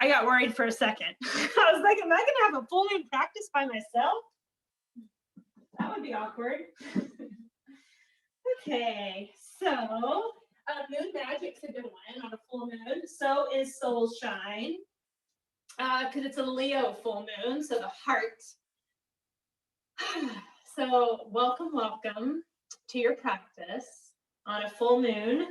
I got worried for a second. I was like, am I gonna have a full moon practice by myself? That would be awkward. Okay, so moon magic's a good one on a full moon. So is soul shine, because it's a Leo full moon, so the heart. So welcome to your practice on a full moon.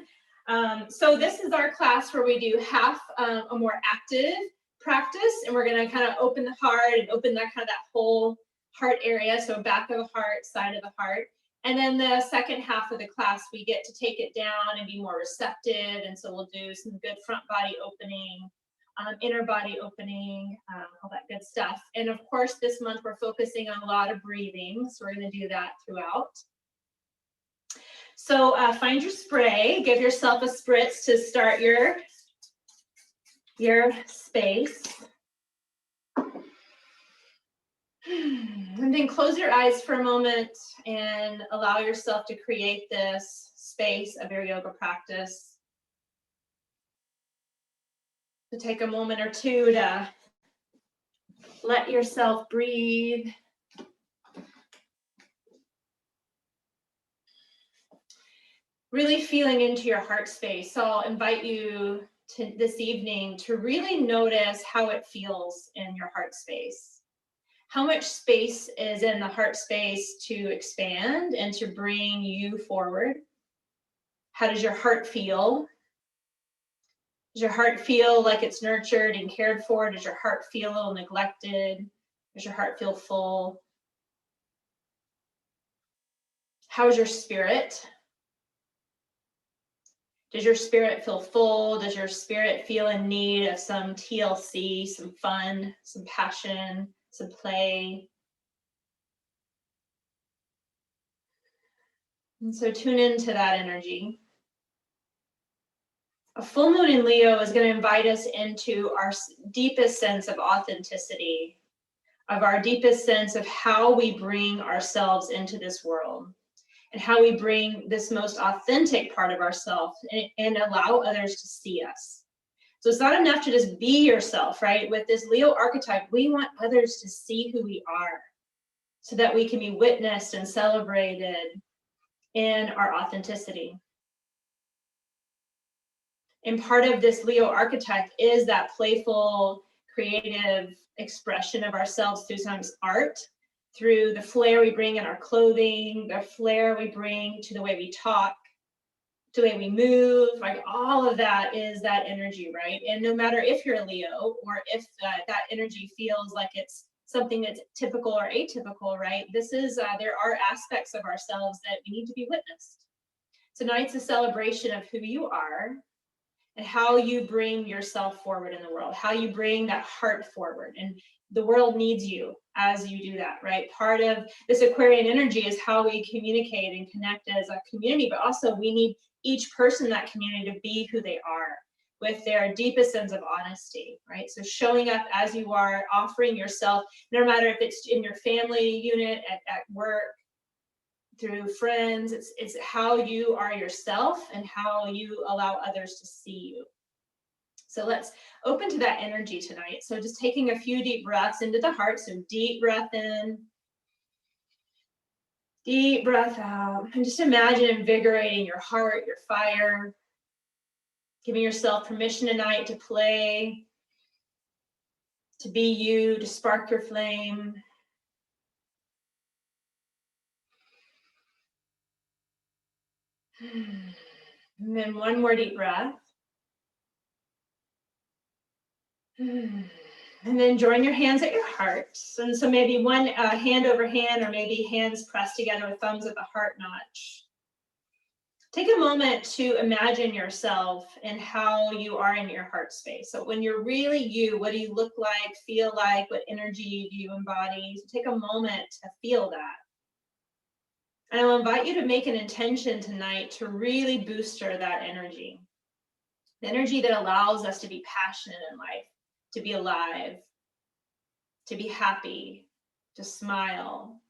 So this is our class where we do half a more active practice, and we're going to kind of open the heart and open that kind of that whole heart area, so back of the heart, side of the heart. And then the second half of the class, we get to take it down and be more receptive, and so we'll do some good front body opening, inner body opening, all that good stuff. And of course, this month we're focusing on a lot of breathing, so we're going to do that throughout. So find your spray, give yourself a spritz to start your space. And then close your eyes for a moment and allow yourself to create this space of your yoga practice. To take a moment or two to let yourself breathe. Really feeling into your heart space. So I'll invite you to this evening to really notice how it feels in your heart space. How much space is in the heart space to expand and to bring you forward? How does your heart feel? Does your heart feel like it's nurtured and cared for? Does your heart feel a little neglected? Does your heart feel full? How is your spirit? Does your spirit feel full? Does your spirit feel in need of some TLC, some fun, some passion, some play? And so tune into that energy. A full moon in Leo is going to invite us into our deepest sense of authenticity, of our deepest sense of how we bring ourselves into this world and how we bring this most authentic part of ourselves and allow others to see us. So it's not enough to just be yourself, right? With this Leo archetype, we want others to see who we are so that we can be witnessed and celebrated in our authenticity. And part of this Leo archetype is that playful, creative expression of ourselves through sometimes art, through the flair we bring in our clothing, the flair we bring to the way we talk, to the way we move, like all of that is that energy, right? And no matter if you're a Leo or if that energy feels like it's something that's typical or atypical, right? This is, there are aspects of ourselves that we need to be witnessed. Tonight's a celebration of who you are and how you bring yourself forward in the world, how you bring that heart forward. And the world needs you as you do that, right? Part of this Aquarian energy is how we communicate and connect as a community, but also we need each person in that community to be who they are with their deepest sense of honesty, right? So showing up as you are, offering yourself, no matter if it's in your family unit, at work, through friends, it's how you are yourself and how you allow others to see you. So let's open to that energy tonight. So just taking a few deep breaths into the heart. So deep breath in, deep breath out, and just imagine invigorating your heart, your fire, giving yourself permission tonight to play, to be you, to spark your flame. And then one more deep breath. And then join your hands at your heart. And so maybe one hand over hand, or maybe hands pressed together with thumbs at the heart notch. Take a moment to imagine yourself and how you are in your heart space. So when you're really you, what do you look like, feel like, what energy do you embody? So take a moment to feel that. And I'll invite you to make an intention tonight to really booster that energy. The energy that allows us to be passionate in life, to be alive, to be happy, to smile,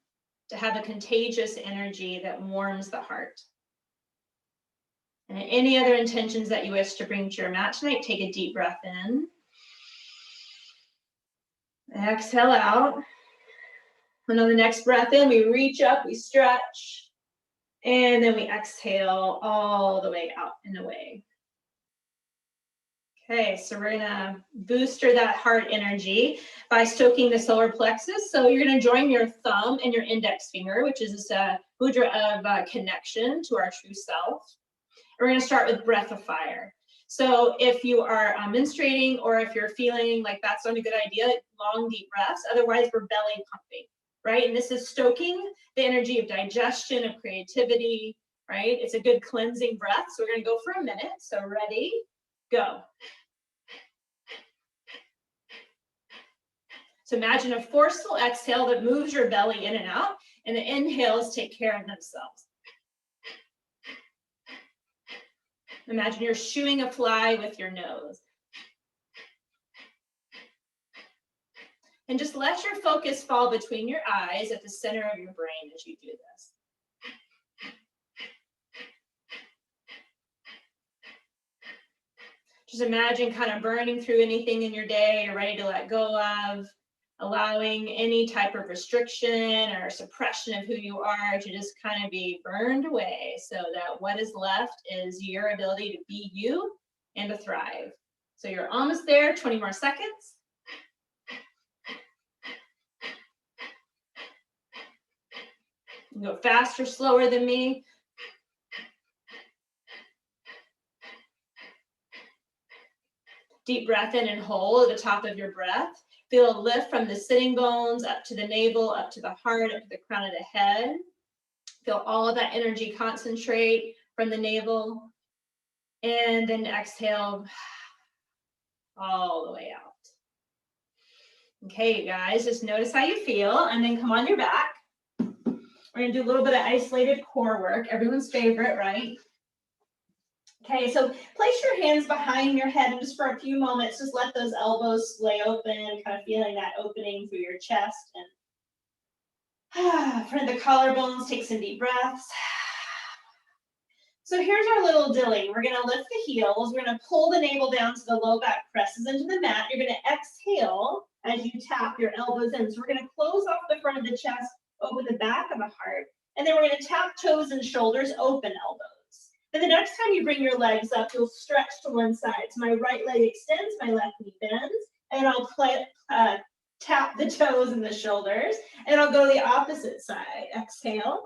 to have a contagious energy that warms the heart. And any other intentions that you wish to bring to your mat tonight, take a deep breath in. Exhale out. And on the next breath in, we reach up, we stretch, and then we exhale all the way out and away. Okay, so we're gonna booster that heart energy by stoking the solar plexus. So you're gonna join your thumb and your index finger, which is this mudra of connection to our true self. We're gonna start with breath of fire. So if you are menstruating or if you're feeling like that's not a good idea, long deep breaths. Otherwise, we're belly pumping, right? And this is stoking the energy of digestion, of creativity, right? It's a good cleansing breath. So we're gonna go for a minute. So ready, go. So imagine a forceful exhale that moves your belly in and out, and the inhales take care of themselves. Imagine you're shooing a fly with your nose. And just let your focus fall between your eyes at the center of your brain as you do this. Just imagine kind of burning through anything in your day you're ready to let go of, allowing any type of restriction or suppression of who you are to just kind of be burned away so that what is left is your ability to be you and to thrive. So you're almost there, 20 more seconds. You can go faster, slower than me. Deep breath in and hold at the top of your breath. Feel a lift from the sitting bones up to the navel, up to the heart, up to the crown of the head. Feel all of that energy concentrate from the navel. And then exhale all the way out. Okay, you guys, just notice how you feel and then come on your back. We're gonna do a little bit of isolated core work, everyone's favorite, right? Okay, so place your hands behind your head and just for a few moments, just let those elbows lay open, kind of feeling that opening through your chest. And front of the collarbones, take some deep breaths. So here's our little dilly. We're gonna lift the heels. We're gonna pull the navel down so the low back presses into the mat. You're gonna exhale as you tap your elbows in. So we're gonna close off the front of the chest, open the back of the heart. And then we're gonna tap toes and shoulders, open elbows. And the next time you bring your legs up, you'll stretch to one side. So my right leg extends, my left knee bends, and I'll tap the toes and the shoulders, and I'll go to the opposite side. Exhale,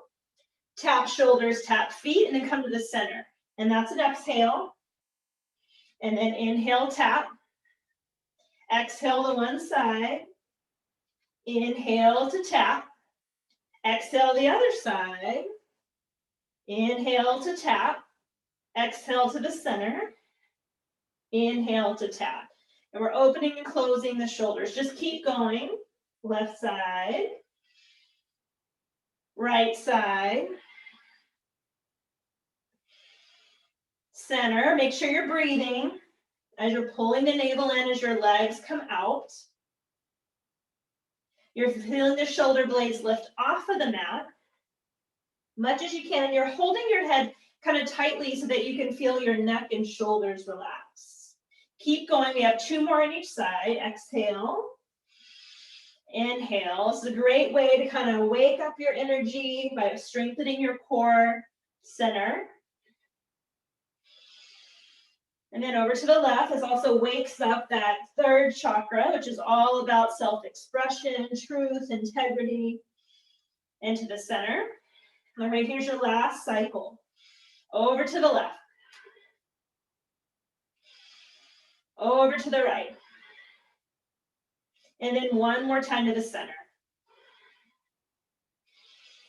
tap shoulders, tap feet, and then come to the center. And that's an exhale. And then inhale, tap. Exhale to one side. Inhale to tap. Exhale the other side. Inhale to tap. Exhale to the center. Inhale to tap. And we're opening and closing the shoulders. Just keep going. Left side. Right side. Center. Make sure you're breathing as you're pulling the navel in as your legs come out. You're feeling the shoulder blades lift off of the mat. Much as you can, and you're holding your head kind of tightly so that you can feel your neck and shoulders relax. Keep going. We have two more on each side. Exhale. Inhale. This is a great way to kind of wake up your energy by strengthening your core center. And then over to the left, this also wakes up that third chakra, which is all about self-expression, truth, integrity, into the center. All right, here's your last cycle. Over to the left. Over to the right. And then one more time to the center.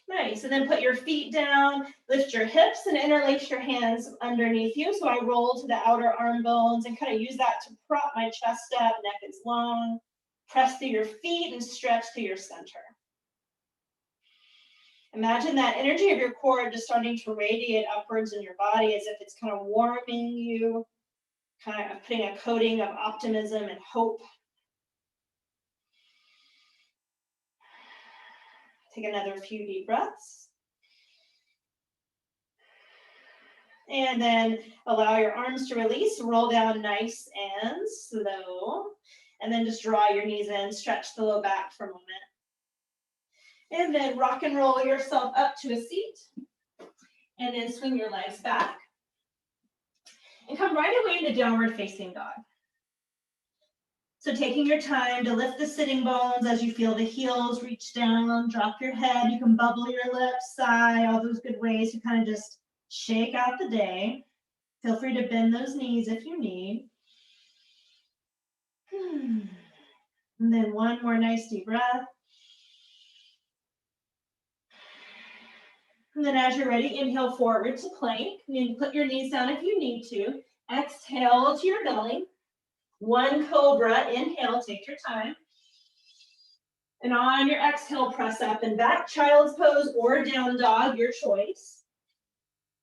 Nice, and then put your feet down, lift your hips and interlace your hands underneath you. So I roll to the outer arm bones and kind of use that to prop my chest up, neck is long. Press through your feet and stretch to your center. Imagine that energy of your core just starting to radiate upwards in your body as if it's kind of warming you, kind of putting a coating of optimism and hope. Take another few deep breaths. And then allow your arms to release, roll down nice and slow. And then just draw your knees in, stretch the low back for a moment. And then rock and roll yourself up to a seat. And then swing your legs back. And come right away into downward facing dog. So taking your time to lift the sitting bones as you feel the heels reach down, drop your head. You can bubble your lips, sigh, all those good ways to kind of just shake out the day. Feel free to bend those knees if you need. And then one more nice deep breath. And then as you're ready, inhale forward to plank. You can put your knees down if you need to. Exhale to your belly. One cobra, inhale, take your time. And on your exhale, press up and back, child's pose or down dog, your choice.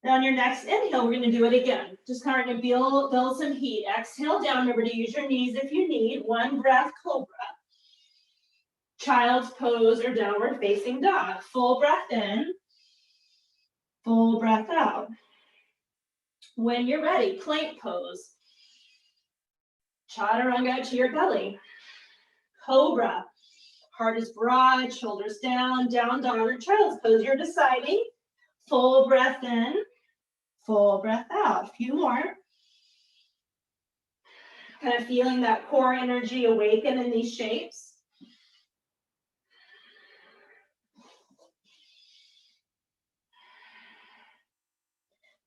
And on your next inhale, we're gonna do it again. Just kind of build some heat. Exhale down, remember to use your knees if you need. One breath, cobra. Child's pose or downward facing dog. Full breath in, full breath out. When you're ready, plank pose. Chaturanga to your belly. Cobra. Heart is broad, shoulders down, down dog or child's pose. You're deciding. Full breath in, full breath out. A few more. Kind of feeling that core energy awaken in these shapes.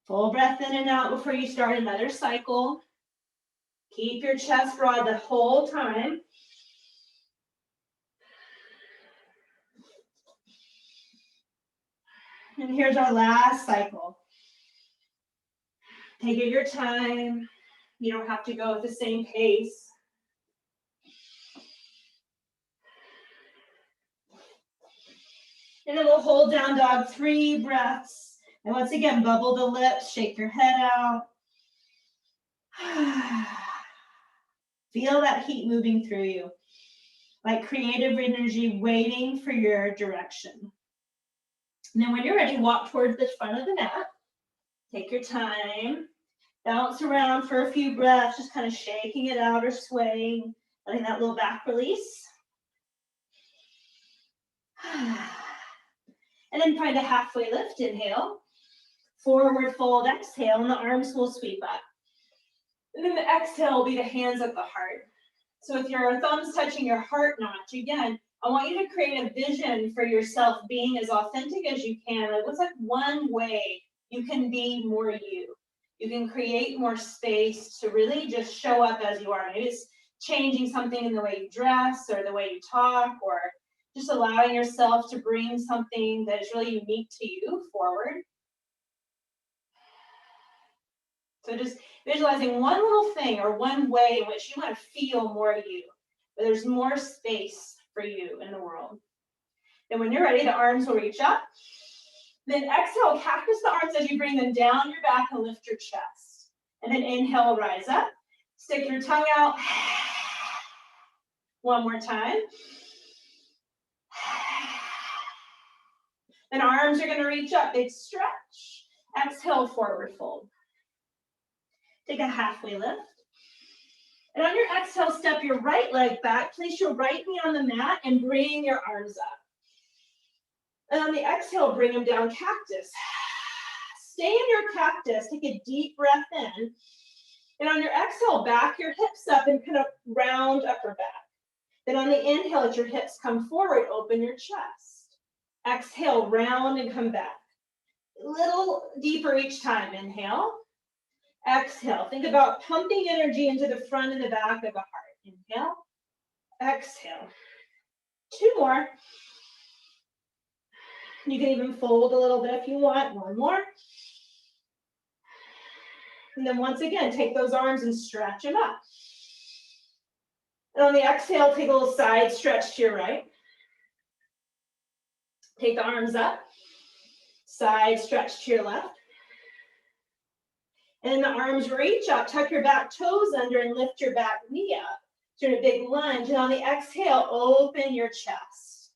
Full breath in and out before you start another cycle. Keep your chest broad the whole time. And here's our last cycle. Take your time. You don't have to go at the same pace. And then we'll hold down dog 3 breaths. And once again, bubble the lips, shake your head out. Feel that heat moving through you, like creative energy waiting for your direction. And then when you're ready, walk towards the front of the mat. Take your time. Bounce around for a few breaths, just kind of shaking it out or swaying, letting that little back release. And then find a halfway lift, inhale. Forward fold, exhale, and the arms will sweep up. And then the exhale will be the hands at the heart. So with your thumbs touching your heart notch, again, I want you to create a vision for yourself being as authentic as you can. Like, what's like one way you can be more you? You can create more space to really just show up as you are. Maybe it's changing something in the way you dress or the way you talk, or just allowing yourself to bring something that is really unique to you forward. So just visualizing one little thing or one way in which you want to feel more you, where there's more space for you in the world. Then when you're ready, the arms will reach up. Then exhale, cactus the arms as you bring them down your back and lift your chest. And then inhale, rise up. Stick your tongue out. One more time. Then arms are going to reach up, big stretch. Exhale, forward fold. Take a halfway lift. And on your exhale, step your right leg back. Place your right knee on the mat and bring your arms up. And on the exhale, bring them down, cactus. Stay in your cactus. Take a deep breath in. And on your exhale, back your hips up and kind of round upper back. Then on the inhale, let your hips come forward, open your chest. Exhale, round and come back. A little deeper each time. Inhale. Exhale. Think about pumping energy into the front and the back of the heart. Inhale. Exhale. 2 more. You can even fold a little bit if you want. 1 more. And then once again, take those arms and stretch them up. And on the exhale, take a little side stretch to your right. Take the arms up. Side stretch to your left. And then the arms reach up. Tuck your back toes under and lift your back knee up. Turn a big lunge. And on the exhale, open your chest.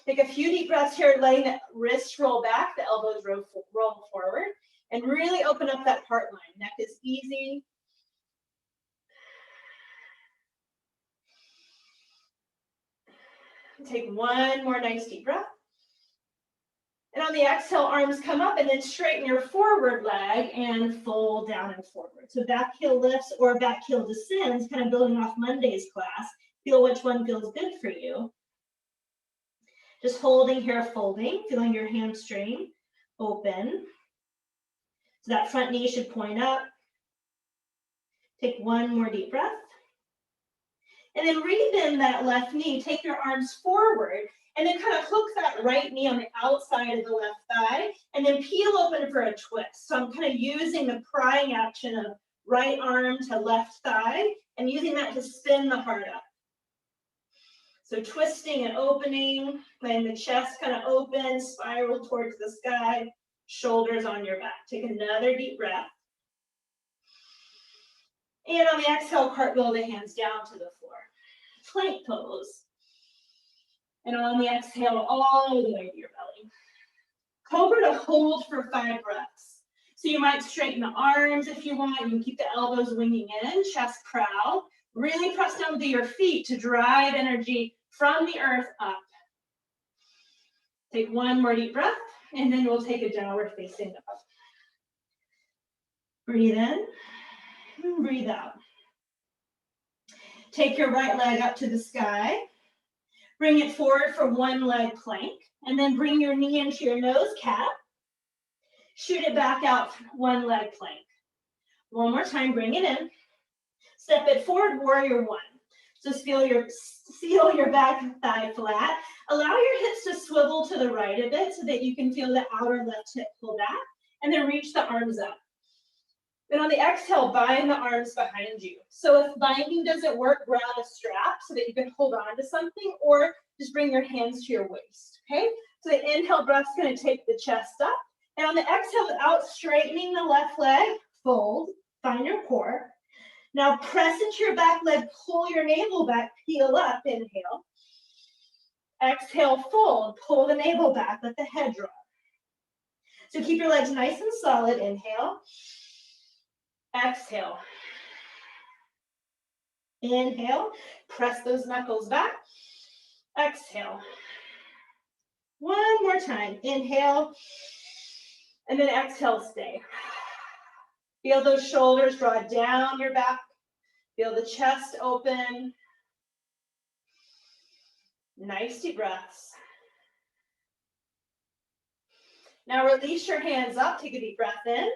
Take a few deep breaths here, letting the wrists roll back, the elbows roll forward. And really open up that heart line. Neck is easy. Take one more nice deep breath. And on the exhale, arms come up and then straighten your forward leg and fold down and forward. So back heel lifts or back heel descends, kind of building off Monday's class. Feel which one feels good for you. Just holding here, folding, feeling your hamstring open. So that front knee should point up. Take one more deep breath. And then rebend that left knee, take your arms forward, and then kind of hook that right knee on the outside of the left thigh, and then peel open for a twist. So I'm kind of using the prying action of right arm to left thigh, and using that to spin the heart up. So twisting and opening, letting the chest kind of open, spiral towards the sky, shoulders on your back. Take another deep breath. And on the exhale, cartwheel the hands down to the floor. Plank pose. And on the exhale, all the way to your belly. Cobra to hold for 5 breaths. So you might straighten the arms if you want. You can keep the elbows winging in, chest proud. Really press down to your feet to drive energy from the earth up. Take one more deep breath, and then we'll take a downward facing dog. Breathe in, breathe out. Take your right leg up to the sky. Bring it forward for one leg plank, and then bring your knee into your nose cap. Shoot it back out, one leg plank. One more time, bring it in. Step it forward, warrior one. Just feel your back thigh flat. Allow your hips to swivel to the right a bit so that you can feel the outer left hip pull back, and then reach the arms up. Then on the exhale, bind the arms behind you. So if binding doesn't work, grab a strap so that you can hold on to something, or just bring your hands to your waist, okay? So the inhale breath's gonna take the chest up. And on the exhale, without straightening the left leg, fold, find your core. Now press into your back leg, pull your navel back, peel up, inhale. Exhale, fold, pull the navel back, let the head drop. So keep your legs nice and solid, inhale. Exhale. Inhale, press those knuckles back. Exhale. One more time, inhale, and then exhale, stay. Feel those shoulders draw down your back. Feel the chest open. Nice deep breaths. Now release your hands up, take a deep breath in.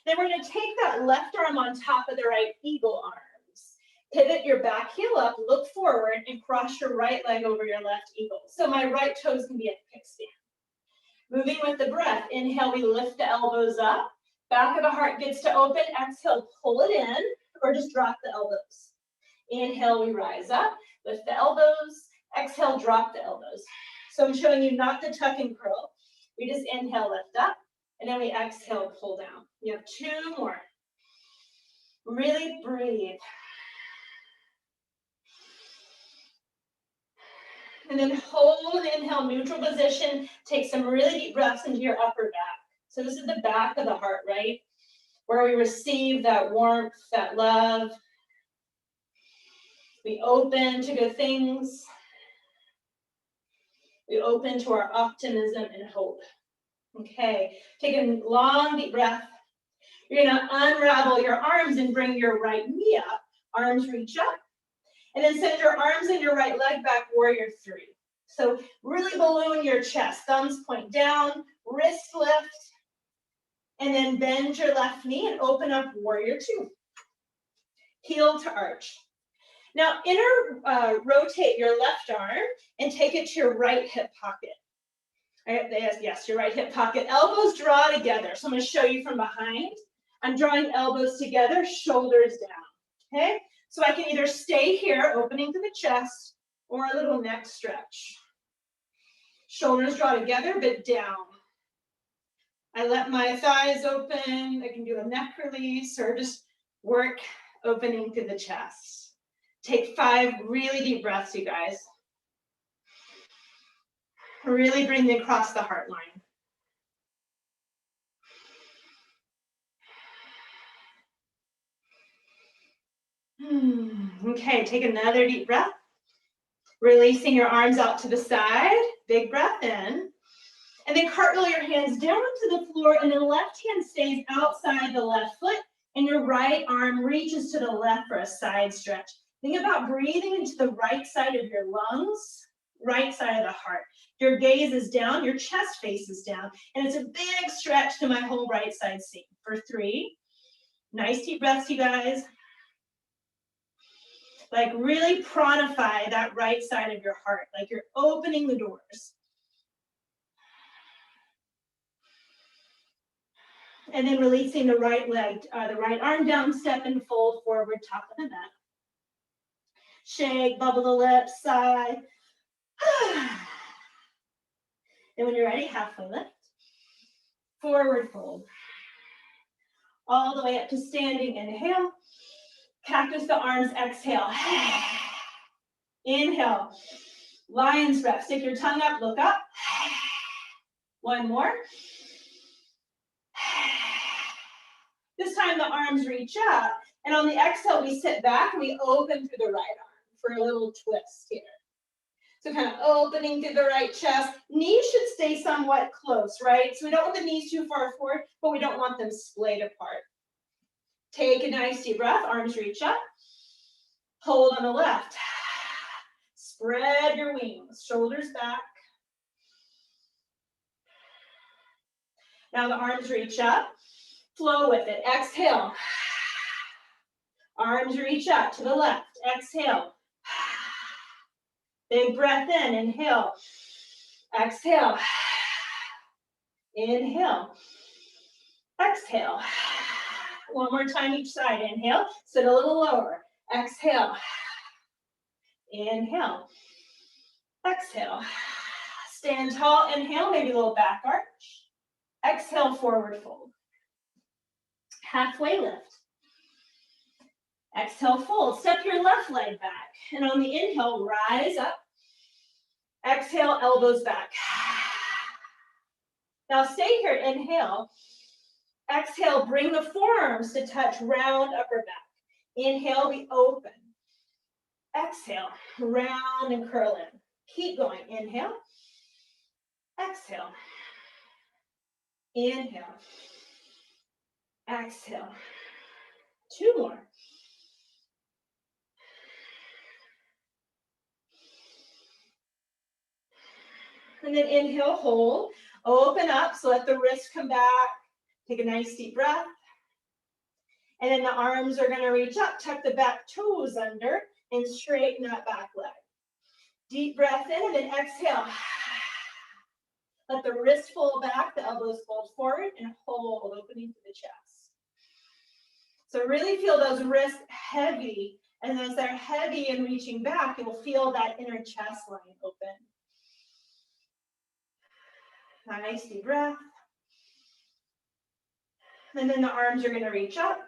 Then we're gonna take that left arm on top of the right eagle arms. Pivot your back heel up, look forward, and cross your right leg over your left eagle. So my right toes can be at the kickstand. Moving with the breath, inhale, we lift the elbows up. Back of the heart gets to open, exhale, pull it in, or just drop the elbows. Inhale, we rise up, lift the elbows, exhale, drop the elbows. So I'm showing you not the tuck and curl. We just inhale, lift up, and then we exhale, pull down. You have 2 more. Really breathe. And then hold, inhale, neutral position. Take some really deep breaths into your upper back. So this is the back of the heart, right? Where we receive that warmth, that love. We open to good things. We open to our optimism and hope. Okay, take a long deep breath. You're gonna unravel your arms and bring your right knee up. Arms reach up. And then send your arms and your right leg back, warrior 3. So really balloon your chest. Thumbs point down, wrist lift. And then bend your left knee and open up warrior 2. Heel to arch. Now rotate your left arm and take it to your right hip pocket. Yes, your right hip pocket. Elbows draw together. So I'm going to show you from behind. I'm drawing elbows together, shoulders down. Okay? So I can either stay here, opening to the chest, or a little neck stretch. Shoulders draw together, but down. I let my thighs open. I can do a neck release, or just work opening to the chest. Take 5 really deep breaths, you guys. Really bring it across the heart line. Okay, take another deep breath. Releasing your arms out to the side, big breath in. And then cartwheel your hands down to the floor, and then left hand stays outside the left foot, and your right arm reaches to the left for a side stretch. Think about breathing into the right side of your lungs, right side of the heart. Your gaze is down, your chest faces down, and it's a big stretch to my whole right side seam. For 3, nice deep breaths, you guys. Like really pranify that right side of your heart, like you're opening the doors. And then releasing the right leg, the right arm down, step and fold forward, top of the mat. Shake, bubble the lips, sigh. And when you're ready, halfway lift. Forward fold. All the way up to standing, inhale. Cactus the arms, exhale. Inhale. Lion's breath. Stick your tongue up, look up. One more. This time the arms reach up, and on the exhale, we sit back and we open through the right arm for a little twist here. So kind of opening through the right chest. Knees should stay somewhat close, right? So we don't want the knees too far forward, but we don't want them splayed apart. Take a nice deep breath, arms reach up. Hold on the left. Spread your wings, shoulders back. Now the arms reach up. Flow with it. Exhale. Arms reach up to the left. Exhale. Big breath in. Inhale. Exhale. Inhale. Exhale. One more time each side. Inhale. Sit a little lower. Exhale. Inhale. Exhale. Stand tall. Inhale. Maybe a little back arch. Exhale. Forward fold. Halfway lift. Exhale, fold. Step your left leg back. And on the inhale, rise up. Exhale, elbows back. Now stay here. Inhale. Exhale, bring the forearms to touch round upper back. Inhale, we open. Exhale, round and curl in. Keep going. Inhale. Exhale. Inhale. Exhale. 2 more. And then inhale, hold. Open up, so let the wrist come back. Take a nice deep breath. And then the arms are going to reach up, tuck the back toes under, and straighten that back leg. Deep breath in, and then exhale. Let the wrist fold back, the elbows fold forward, and hold, opening to the chest. So really feel those wrists heavy, and as they're heavy and reaching back, you'll feel that inner chest line open. Nice deep breath. And then the arms are going to reach up.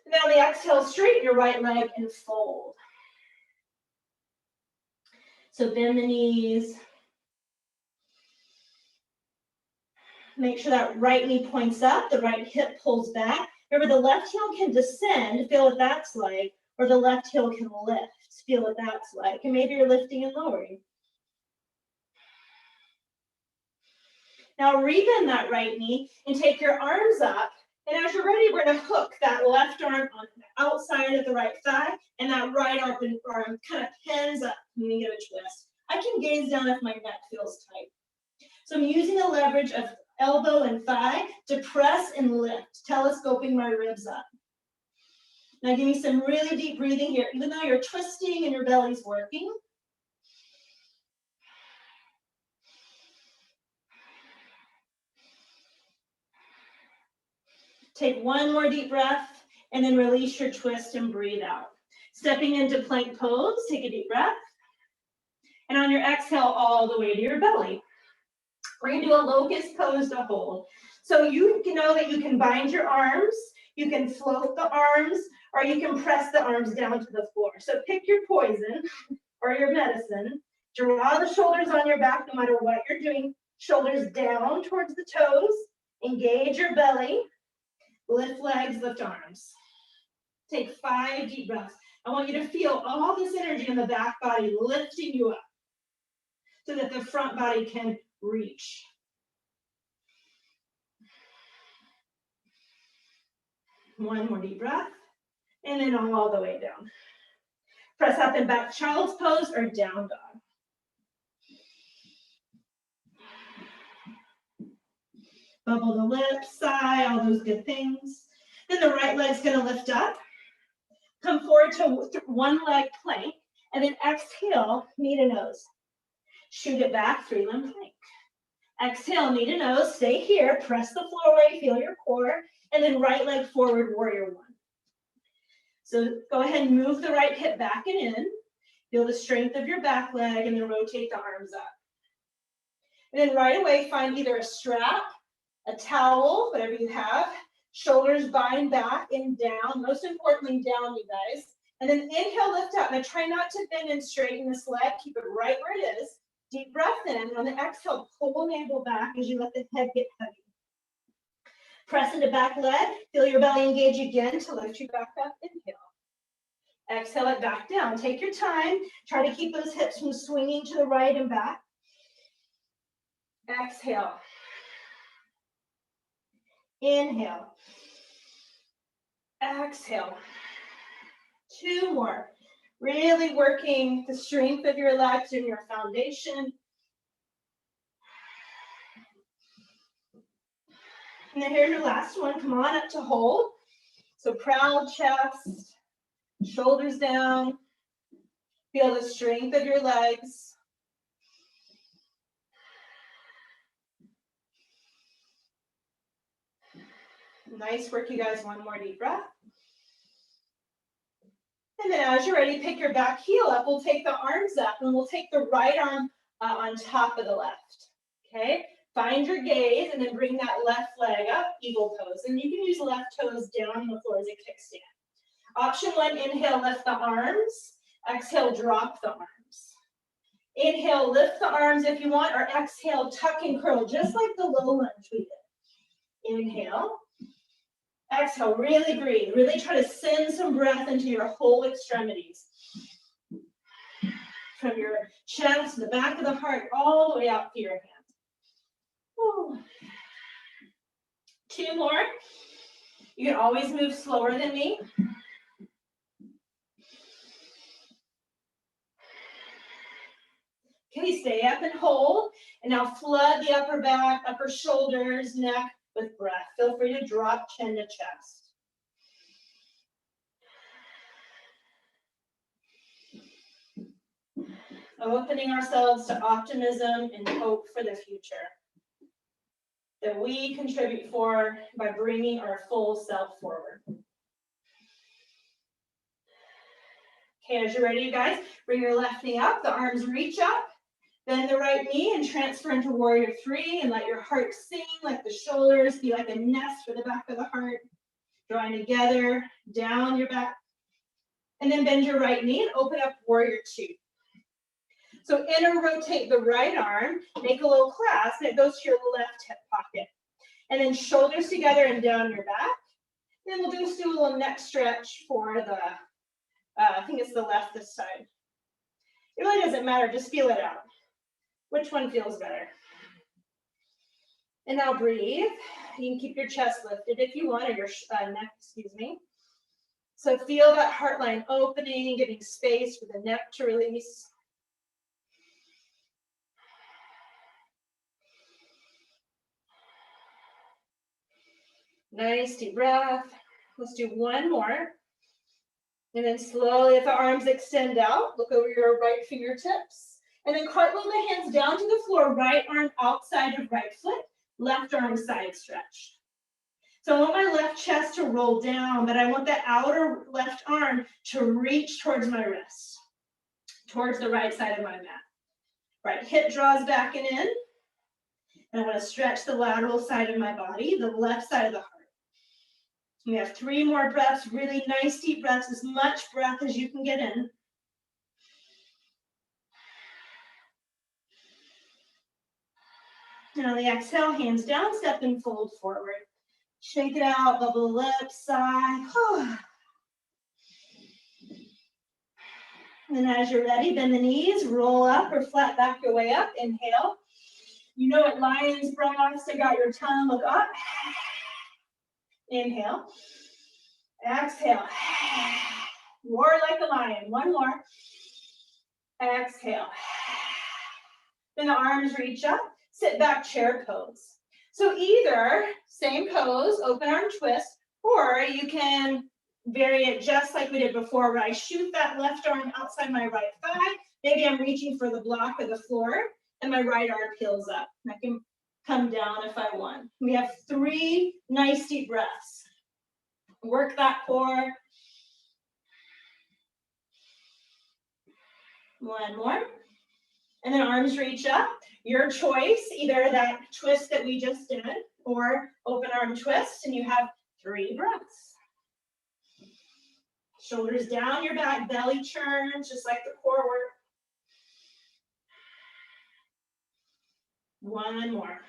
And then on the exhale, straighten your right leg and fold. So bend the knees. Make sure that right knee points up, the right hip pulls back. Remember, the left heel can descend, feel what that's like, or the left heel can lift, feel what that's like. And maybe you're lifting and lowering. Now rebend that right knee and take your arms up. And as you're ready, we're going to hook that left arm on the outside of the right thigh, and that right arm kind of pins up when you get a twist. I can gaze down if my neck feels tight. So I'm using the leverage of elbow and thigh to press and lift, telescoping my ribs up. Now give me some really deep breathing here, even though you're twisting and your belly's working. Take one more deep breath, and then release your twist and breathe out. Stepping into plank pose, take a deep breath. And on your exhale, all the way to your belly. We're going to do a locust pose to hold. So you can know that you can bind your arms, you can float the arms, or you can press the arms down to the floor. So pick your poison or your medicine. Draw the shoulders on your back no matter what you're doing. Shoulders down towards the toes. Engage your belly. Lift legs, lift arms. Take 5 deep breaths. I want you to feel all this energy in the back body lifting you up so that the front body can reach. One more deep breath, and then all the way down. Press up and back, child's pose or down dog. Bubble the lips, sigh, all those good things. Then the right leg's gonna lift up. Come forward to one leg plank, and then exhale, knee to nose. Shoot it back, 3-limb plank. Exhale, knee to nose, stay here, press the floor away, feel your core, and then right leg forward, warrior one. So go ahead and move the right hip back and in. Feel the strength of your back leg, and then rotate the arms up. And then right away, find either a strap, a towel, whatever you have. Shoulders bind back and down. Most importantly, down, you guys. And then inhale, lift up. Now try not to bend and straighten this leg. Keep it right where it is. Deep breath in. On the exhale, pull navel back as you let the head get heavy. Press into back leg. Feel your belly engage again to lift you back up. Inhale. Exhale it back down. Take your time. Try to keep those hips from swinging to the right and back. Exhale. Inhale. Exhale. 2 more. Really working the strength of your legs and your foundation. And then here's your last one. Come on up to hold. So proud chest, shoulders down. Feel the strength of your legs. Nice work, you guys. One more deep breath. And then as you're ready, pick your back heel up. We'll take the arms up, and we'll take the right arm on top of the left. Okay? Find your gaze, and then bring that left leg up, eagle pose. And you can use left toes down on the floor as a kickstand. Option 1, inhale, lift the arms. Exhale, drop the arms. Inhale, lift the arms if you want, or exhale, tuck and curl, just like the low lunge we did. Inhale. Exhale, really breathe. Really try to send some breath into your whole extremities. From your chest to the back of the heart, all the way out to your hands. Woo. 2 more. You can always move slower than me. Okay, stay up and hold. And now flood the upper back, upper shoulders, neck with breath. Feel free to drop chin to chest. Opening ourselves to optimism and hope for the future that we contribute for by bringing our full self forward. Okay, as you're ready, you guys, bring your left knee up, the arms reach up, bend the right knee and transfer into warrior 3 and let your heart sing, like the shoulders be like a nest for the back of the heart, drawing together, down your back. And then bend your right knee and open up warrior 2. So inner rotate the right arm, make a little clasp, and it goes to your left hip pocket. And then shoulders together and down your back. Then we'll just do a little neck stretch for the, I think it's the left this side. It really doesn't matter, just feel it out. Which one feels better? And now breathe. You can keep your chest lifted if you want, or your neck, excuse me. So feel that heart line opening, giving space for the neck to release. Nice deep breath. Let's do 1 more. And then slowly, if the arms extend out, look over your right fingertips. And then cartwheel the hands down to the floor, right arm outside of right foot, left arm side stretch. So I want my left chest to roll down, but I want the outer left arm to reach towards my wrist, towards the right side of my mat. Right hip draws back and in. And I want to stretch the lateral side of my body, the left side of the heart. We have 3 more breaths, really nice deep breaths, as much breath as you can get in. And on the exhale, hands down, step and fold forward. Shake it out, bubble the lips, sigh. And as you're ready, bend the knees, roll up or flat back your way up. Inhale. You know it, lion's breath. Stick out your tongue, look up. Inhale. Exhale. Roar like a lion. One more. Exhale. Then the arms reach up. Sit back, chair pose. So either same pose, open arm twist, or you can vary it just like we did before, where I shoot that left arm outside my right thigh. Maybe I'm reaching for the block of the floor, and my right arm peels up. I can come down if I want. We have 3 nice deep breaths. Work that core. One more. And then arms reach up. Your choice, either that twist that we just did or open arm twist, and you have 3 breaths. Shoulders down your back, belly churns, just like the core work. One more.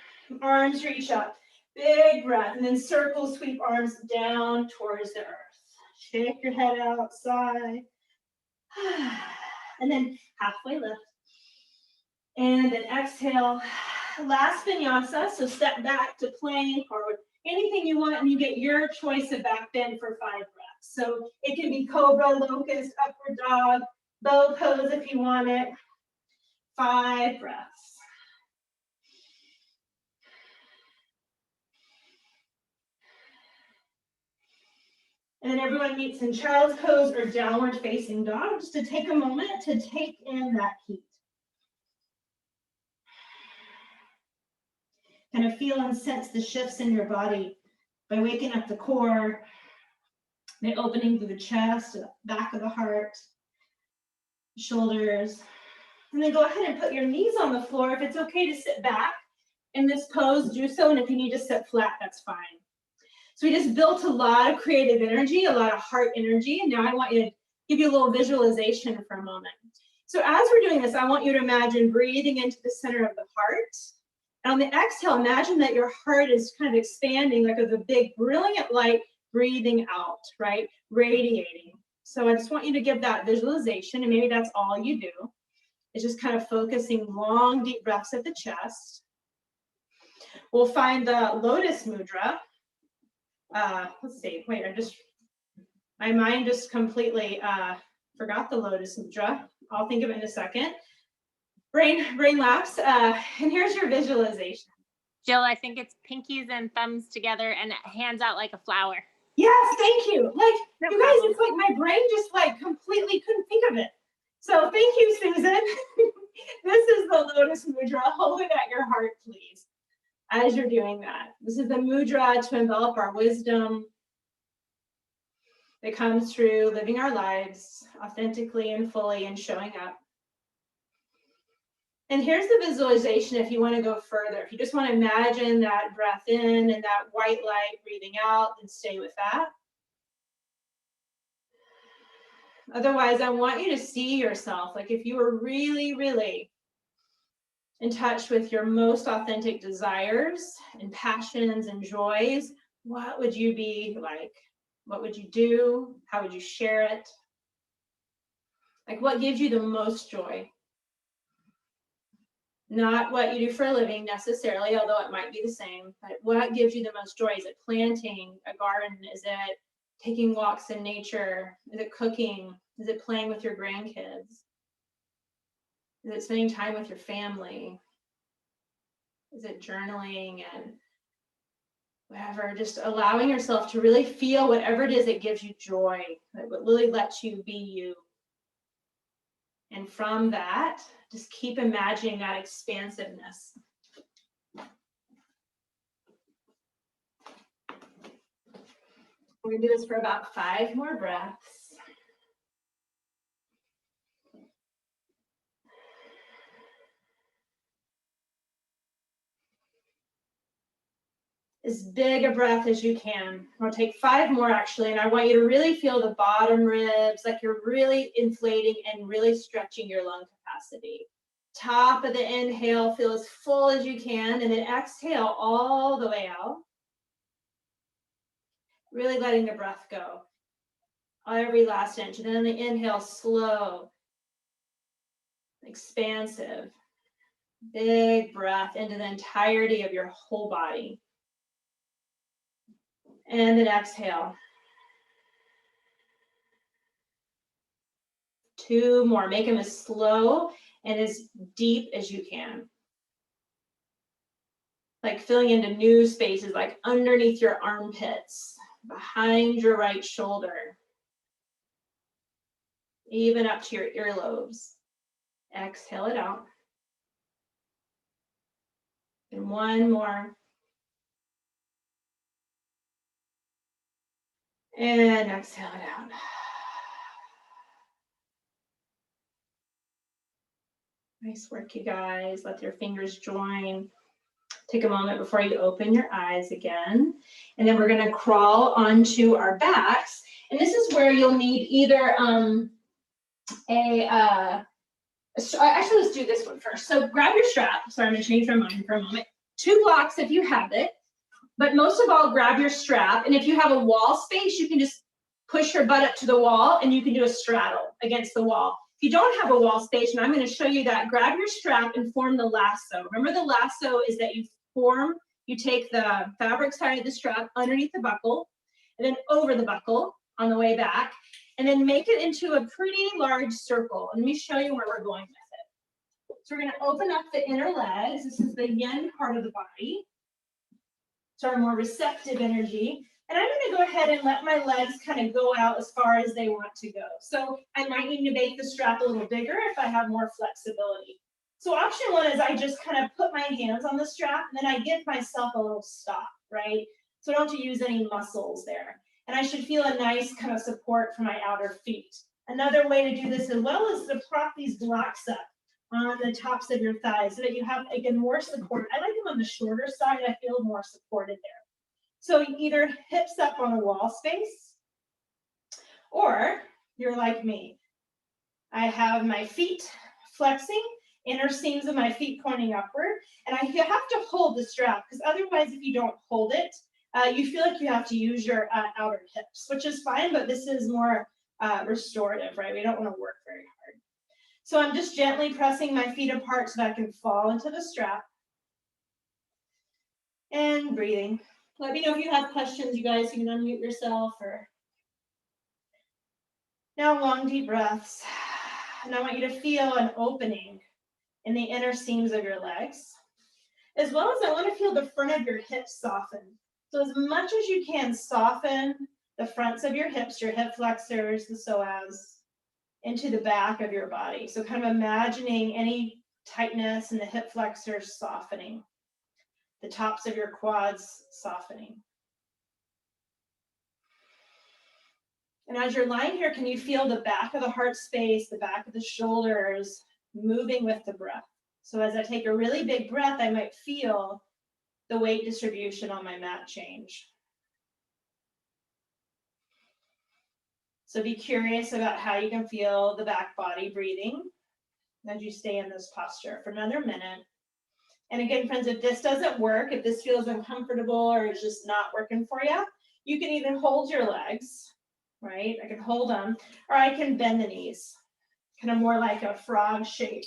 Arms reach up. Big breath, and then circle, sweep arms down towards the earth. Shake your head outside. And then halfway lift. And then exhale. Last vinyasa, so step back to plank or anything you want, and you get your choice of back bend for 5 breaths. So it can be cobra, locust, upward dog, bow pose if you want it. 5 breaths. And then everyone meets in child's pose or downward facing dog, just to take a moment to take in that heat. Kind of feel and sense the shifts in your body by waking up the core, the opening through the chest, the back of the heart, shoulders. And then go ahead and put your knees on the floor. If it's okay to sit back in this pose, do so. And if you need to sit flat, that's fine. So we just built a lot of creative energy, a lot of heart energy. And now I want you to give you a little visualization for a moment. So as we're doing this, I want you to imagine breathing into the center of the heart. And on the exhale, imagine that your heart is kind of expanding like a big brilliant light breathing out, right? Radiating. So I just want you to give that visualization, and maybe that's all you do. It's just kind of focusing long, deep breaths at the chest. We'll find the lotus mudra. Let's see, wait, my mind just completely forgot the lotus mudra. I'll think of it in a second. Brain lapse, and here's your visualization. Jill, I think it's pinkies and thumbs together and hands out like a flower. Yes, thank you. Like, no you guys, it's like my brain just like completely couldn't think of it. So thank you, Susan. This is the lotus mudra. Hold it at your heart, please, as you're doing that. This is the mudra to envelop our wisdom that comes through living our lives authentically and fully and showing up. And here's the visualization if you want to go further. If you just want to imagine that breath in and that white light breathing out, then stay with that. Otherwise, I want you to see yourself, like if you were really, really in touch with your most authentic desires and passions and joys, what would you be like? What would you do? How would you share it? Like what gives you the most joy? Not what you do for a living necessarily, although it might be the same, but what gives you the most joy? Is it planting a garden? Is it taking walks in nature? Is it cooking? Is it playing with your grandkids? Is it spending time with your family? Is it journaling and whatever? Just allowing yourself to really feel whatever it is that gives you joy, that really lets you be you. And from that, just keep imagining that expansiveness. We're going to do this for about 5 more breaths. As big a breath as you can. We'll take 5 more actually, and I want you to really feel the bottom ribs, like you're really inflating and really stretching your lung capacity. Top of the inhale, feel as full as you can, and then exhale all the way out. Really letting the breath go. Every last inch. And then on the inhale, slow. expansive. Big breath into the entirety of your whole body. And then exhale. 2 more. Make them as slow and as deep as you can. Like filling into new spaces, like underneath your armpits, behind your right shoulder, even up to your earlobes. Exhale it out. And 1 more. And exhale it out. Nice work, you guys. Let your fingers join. Take a moment before you open your eyes again. And then we're going to crawl onto our backs. And this is where you'll need either actually, let's do this one first. So grab your strap. Sorry, I'm going to change my mind for a moment. 2 blocks if you have it. But most of all, grab your strap. And if you have a wall space, you can just push your butt up to the wall and you can do a straddle against the wall. If you don't have a wall space, and I'm going to show you that, grab your strap and form the lasso. Remember, the lasso is that you take the fabric side of the strap underneath the buckle and then over the buckle on the way back, and then make it into a pretty large circle. Let me show you where we're going with it. So we're going to open up the inner legs. This is the yin part of the body. So our more receptive energy. And I'm going to go ahead and let my legs kind of go out as far as they want to go. So I might need to make the strap a little bigger if I have more flexibility. So option 1 is I just kind of put my hands on the strap and then I give myself a little stop, right? So I don't have to use any muscles there. And I should feel a nice kind of support for my outer feet. Another way to do this as well is to prop these blocks up on the tops of your thighs so that you have, again, more support. I like them on the shorter side. I feel more supported there. So either hips up on a wall space, or you're like me. I have my feet flexing, inner seams of my feet pointing upward, and I have to hold the strap because otherwise if you don't hold it, you feel like you have to use your outer hips, which is fine, but this is more restorative, right? We don't want to work very hard. So I'm just gently pressing my feet apart so that I can fall into the strap. And breathing. Let me know if you have questions, you guys. You can unmute yourself. Now long, deep breaths. And I want you to feel an opening in the inner seams of your legs, as well as I want to feel the front of your hips soften. So as much as you can, soften the fronts of your hips, your hip flexors, the psoas, into the back of your body. So kind of imagining any tightness in the hip flexors softening. The tops of your quads softening. And as you're lying here, can you feel the back of the heart space, the back of the shoulders moving with the breath? So as I take a really big breath, I might feel the weight distribution on my mat change. So be curious about how you can feel the back body breathing as you stay in this posture for another minute. And again, friends, if this doesn't work, if this feels uncomfortable or it's just not working for you, you can either hold your legs, right? I can hold them, or I can bend the knees, kind of more like a frog shape.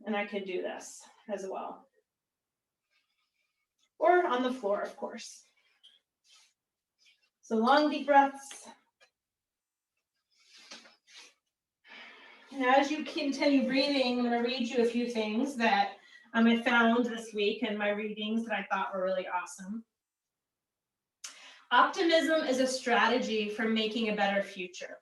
And I can do this as well. Or on the floor, of course. So long, deep breaths. And as you continue breathing, I'm going to read you a few things that I found this week in my readings that I thought were really awesome. Optimism is a strategy for making a better future.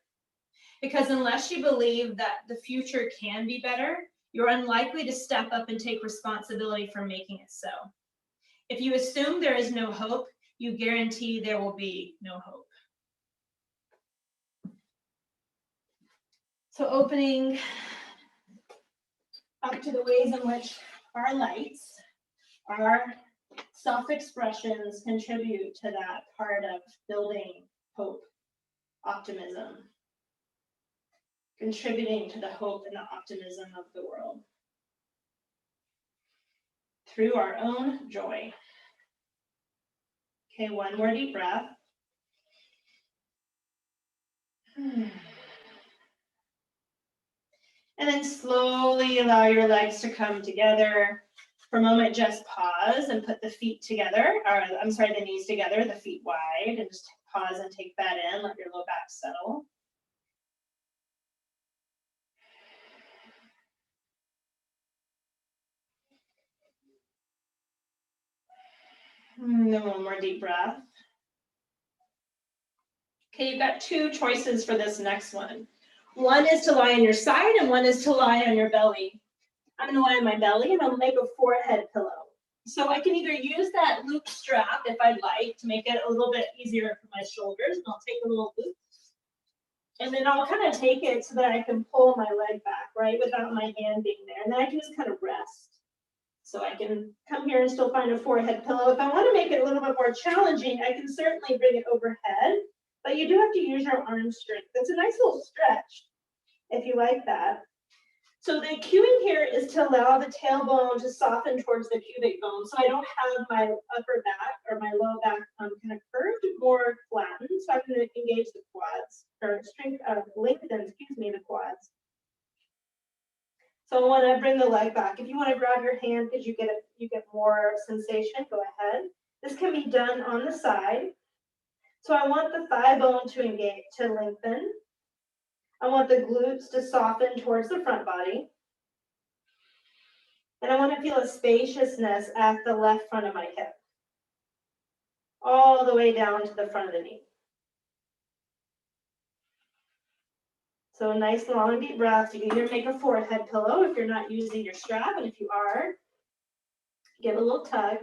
Because unless you believe that the future can be better, you're unlikely to step up and take responsibility for making it so. If you assume there is no hope, you guarantee there will be no hope. So opening up to the ways in which our lights, our self-expressions contribute to that part of building hope, optimism, contributing to the hope and the optimism of the world through our own joy. Okay, one more deep breath. And then slowly allow your legs to come together. For a moment, just pause and put the feet together, or I'm sorry, the knees together, the feet wide, and just pause and take that in, let your low back settle. And then one more deep breath. Okay, you've got two choices for this next one. One is to lie on your side and one is to lie on your belly. I'm gonna lie on my belly and I'll make a forehead pillow. So I can either use that loop strap if I'd like to make it a little bit easier for my shoulders, and I'll take a little loop. And then I'll kind of take it so that I can pull my leg back, right, without my hand being there. And then I can just kind of rest. So I can come here and still find a forehead pillow. If I want to make it a little bit more challenging, I can certainly bring it overhead, but you do have to use your arm strength. It's a nice little stretch if you like that. So the cueing here is to allow the tailbone to soften towards the pubic bone. So I don't have my upper back or my low back kind of curved, more flattened. So I'm going to engage the quads, or lengthen, the quads. So I want to bring the leg back. If you want to grab your hand because you get more sensation, go ahead. This can be done on the side. So I want the thigh bone to engage, to lengthen. I want the glutes to soften towards the front body. And I want to feel a spaciousness at the left front of my hip, all the way down to the front of the knee. So a nice long deep breath. You can either make a forehead pillow if you're not using your strap, and if you are, give a little tug.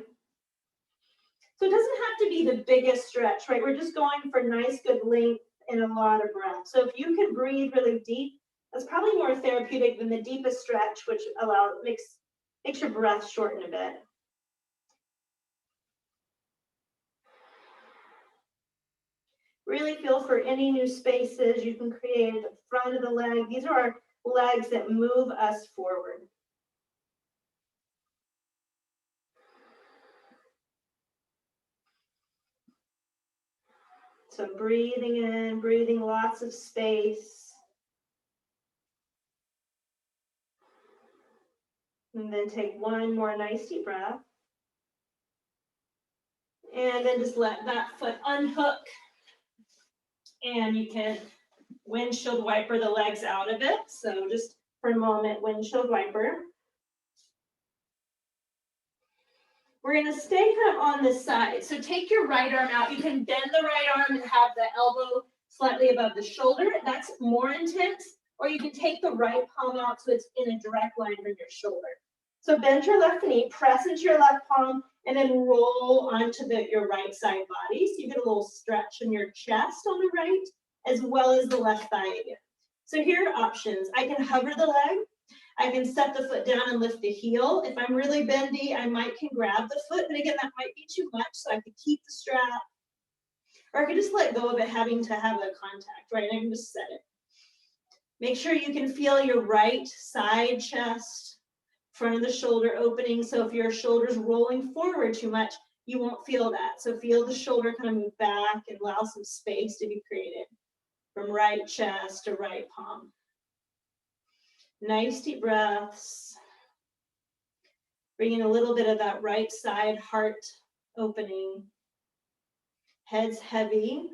So it doesn't have to be the biggest stretch, right? We're just going for nice, good length and a lot of breath. So if you can breathe really deep, that's probably more therapeutic than the deepest stretch, which makes your breath shorten a bit. Really feel for any new spaces you can create at the front of the leg. These are our legs that move us forward. So breathing in, breathing lots of space. And then take one more nice deep breath. And then just let that foot unhook. And you can windshield wiper the legs out of it. So just for a moment, windshield wiper. We're going to stay kind of on this side. So take your right arm out. You can bend the right arm and have the elbow slightly above the shoulder. That's more intense. Or you can take the right palm out so it's in a direct line with your shoulder. So bend your left knee, press into your left palm, and then roll onto your right side body. So you get a little stretch in your chest on the right, as well as the left thigh again. So here are options. I can hover the leg. I can set the foot down and lift the heel. If I'm really bendy, I can grab the foot, but again, that might be too much, so I could keep the strap. Or I could just let go of it having to have the contact, right? I can just set it. Make sure you can feel your right side chest, front of the shoulder opening. So if your shoulder's rolling forward too much, you won't feel that. So feel the shoulder kind of move back and allow some space to be created from right chest to right palm. Nice deep breaths. Bring in a little bit of that right side heart opening. Head's heavy.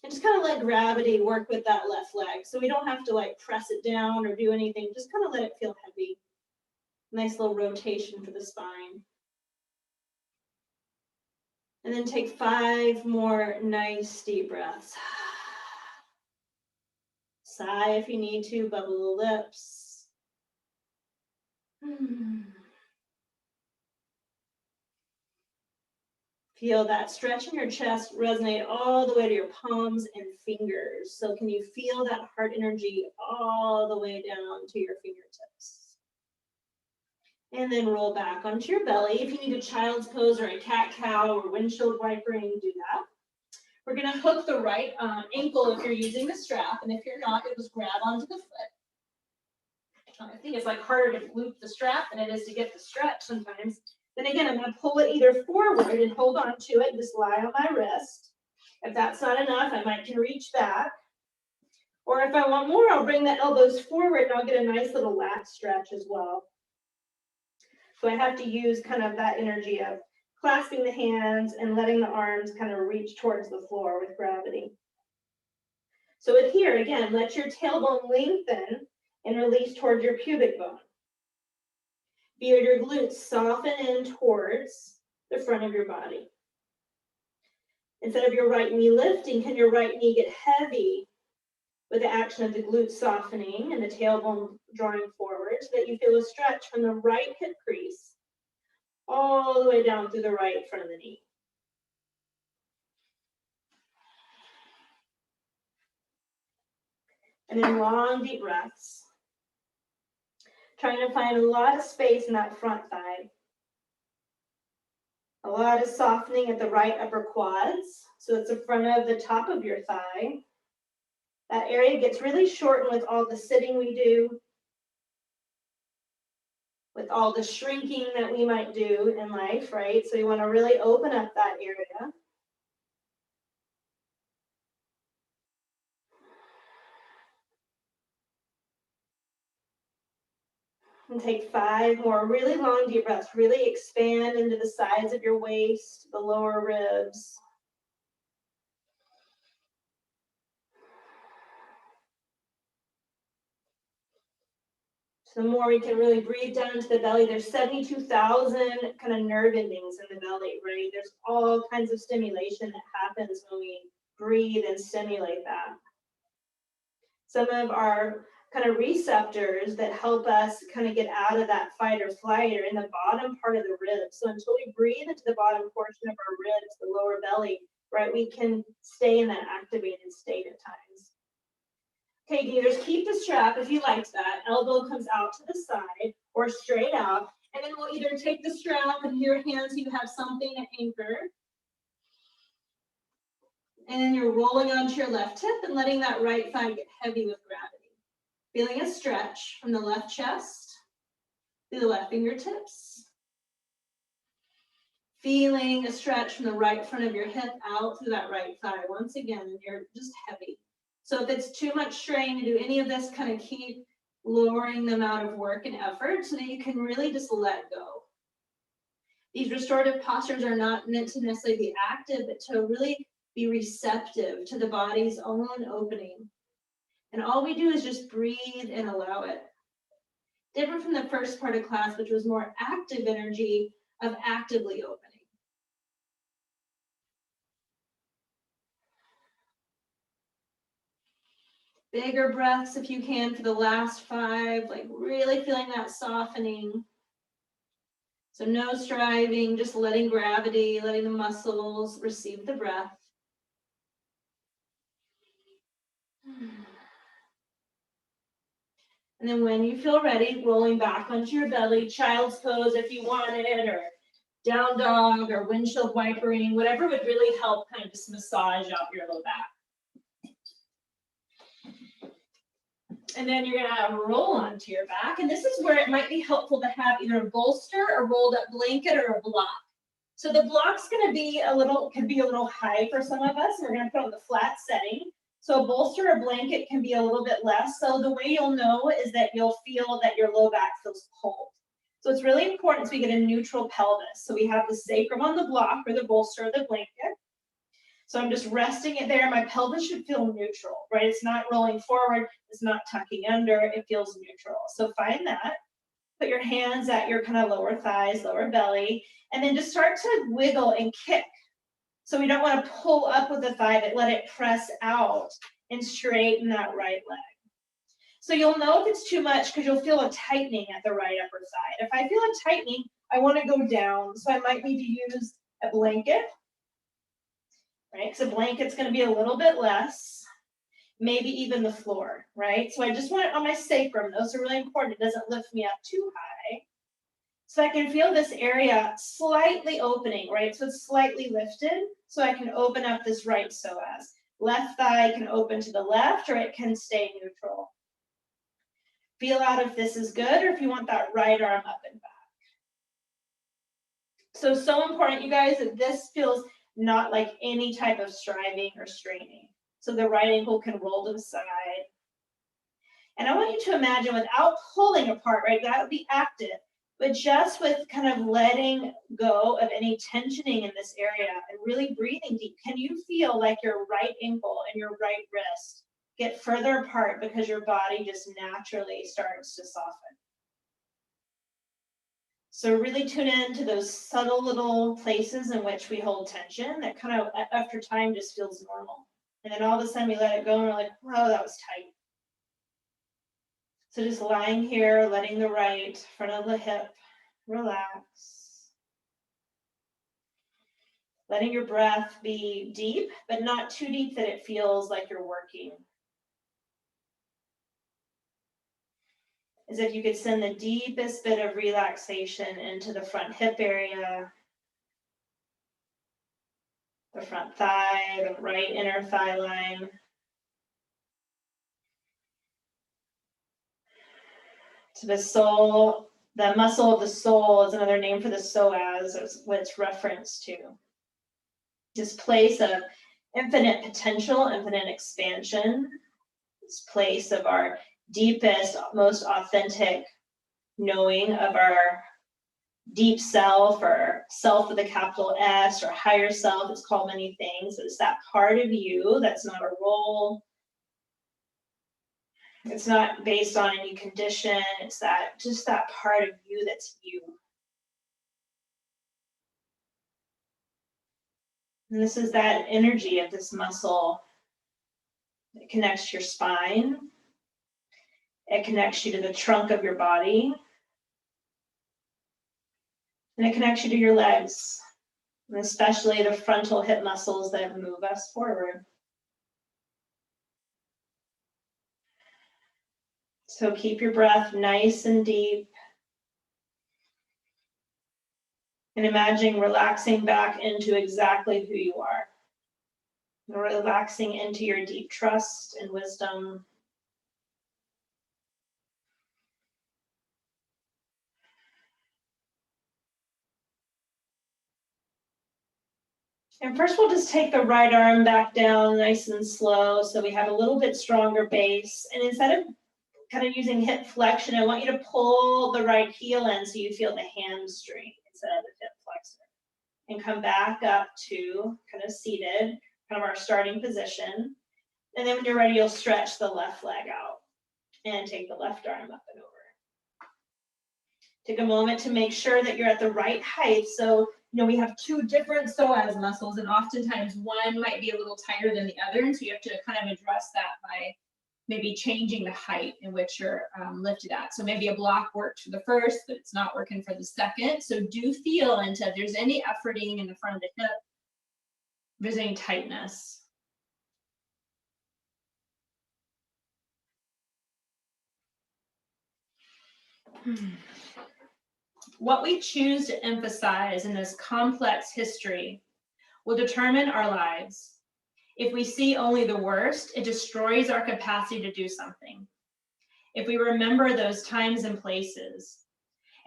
And just kind of let gravity work with that left leg. So we don't have to like press it down or do anything. Just kind of let it feel heavy. Nice little rotation for the spine. And then take 5 more nice deep breaths. Sigh if you need to, bubble the lips. Feel that stretch in your chest resonate all the way to your palms and fingers. So can you feel that heart energy all the way down to your fingertips? And then roll back onto your belly. If you need a child's pose or a cat-cow or windshield wipering, do that. We're going to hook the right ankle if you're using the strap, and if you're not, it just grab onto the foot. I think it's like harder to loop the strap than it is to get the stretch sometimes. Then again, I'm going to pull it either forward and hold on to it, just lie on my wrist. If that's not enough, I can reach back. Or if I want more, I'll bring the elbows forward and I'll get a nice little lat stretch as well. So I have to use kind of that energy of clasping the hands and letting the arms kind of reach towards the floor with gravity. So with here, again, let your tailbone lengthen and release towards your pubic bone. Feel your glutes soften in towards the front of your body. Instead of your right knee lifting, can your right knee get heavy with the action of the glutes softening and the tailbone drawing forward so that you feel a stretch from the right hip crease all the way down through the right front of the knee. And then long, deep breaths. Trying to find a lot of space in that front thigh. A lot of softening at the right upper quads. So it's the front of the top of your thigh. That area gets really shortened with all the sitting we do, with all the shrinking that we might do in life, right? So you want to really open up that area. And take 5 more really long deep breaths. Really expand into the sides of your waist, the lower ribs. So the more we can really breathe down into the belly, there's 72,000 kind of nerve endings in the belly, right? There's all kinds of stimulation that happens when we breathe and stimulate that. Some of our kind of receptors that help us kind of get out of that fight or flight are in the bottom part of the ribs. So until we breathe into the bottom portion of our ribs, the lower belly, right, we can stay in that activated state at times. Okay, you either keep the strap if you liked that, elbow comes out to the side or straight out, and then we'll either take the strap and your hands, you have something to anchor, and then you're rolling onto your left hip and letting that right thigh get heavy with gravity. Feeling a stretch from the left chest through the left fingertips. Feeling a stretch from the right front of your hip out through that right thigh. Once again, you're just heavy. So if it's too much strain to do any of this, kind of keep lowering the amount of work and effort so that you can really just let go. These restorative postures are not meant to necessarily be active, but to really be receptive to the body's own opening. And all we do is just breathe and allow it. Different from the first part of class, which was more active energy of actively opening. Bigger breaths if you can for the last 5, like really feeling that softening. So no striving, just letting gravity, letting the muscles receive the breath. And then when you feel ready, rolling back onto your belly, child's pose if you wanted, or down dog, or windshield wipering, whatever would really help kind of just massage out your low back. And then you're gonna roll onto your back. And this is where it might be helpful to have either a bolster, a rolled up blanket, or a block. So the block's gonna be could be a little high for some of us. We're gonna put on the flat setting. So a bolster or blanket can be a little bit less. So the way you'll know is that you'll feel that your low back feels cold. So it's really important so we get a neutral pelvis. So we have the sacrum on the block or the bolster or the blanket. So I'm just resting it there. My pelvis should feel neutral, right? It's not rolling forward. It's not tucking under. It feels neutral. So find that. Put your hands at your kind of lower thighs, lower belly, and then just start to wiggle and kick. So we don't want to pull up with the thigh, but let it press out and straighten that right leg. So you'll know if it's too much because you'll feel a tightening at the right upper side. If I feel a tightening, I want to go down. So I might need to use a blanket. Right, so blanket's going to be a little bit less, maybe even the floor, right? So I just want it on my sacrum. Those are really important. It doesn't lift me up too high. So I can feel this area slightly opening, right? So it's slightly lifted, so I can open up this right psoas. Left thigh can open to the left, or it can stay neutral. Feel out if this is good, or if you want that right arm up and back. So important, you guys, that this feels not like any type of striving or straining. So the right ankle can roll to the side. And I want you to imagine without pulling apart, right? That would be active, but just with kind of letting go of any tensioning in this area and really breathing deep. Can you feel like your right ankle and your right wrist get further apart because your body just naturally starts to soften? So really tune in to those subtle little places in which we hold tension that kind of after time just feels normal. And then all of a sudden we let it go and we're like, whoa, that was tight. So just lying here, letting the right front of the hip relax. Letting your breath be deep, but not too deep that it feels like you're working. As if you could send the deepest bit of relaxation into the front hip area, the front thigh, the right inner thigh line. To the soul, the muscle of the soul is another name for the psoas, is what it's referenced to. This place of infinite potential, infinite expansion, this place of our deepest, most authentic knowing of our deep self, or self with a capital S, or higher self. It's called many things. It's that part of you that's not a role. It's not based on any condition. It's that, just that part of you that's you. And this is that energy of this muscle. It connects your spine. It connects you to the trunk of your body. And it connects you to your legs, and especially the frontal hip muscles that move us forward. So keep your breath nice and deep. And imagine relaxing back into exactly who you are. Relaxing into your deep trust and wisdom. And first we'll just take the right arm back down nice and slow so we have a little bit stronger base. And instead of kind of using hip flexion, I want you to pull the right heel in so you feel the hamstring instead of the hip flexor. And come back up to kind of seated, kind of our starting position. And then when you're ready, you'll stretch the left leg out and take the left arm up and over. Take a moment to make sure that you're at the right height. So, we have two different psoas muscles, and oftentimes one might be a little tighter than the other. And so you have to kind of address that by maybe changing the height in which you're lifted at. So maybe a block worked for the first, but it's not working for the second. So do feel into if there's any efforting in the front of the hip, if there's any tightness. What we choose to emphasize in this complex history will determine our lives. If we see only the worst, it destroys our capacity to do something. If we remember those times and places,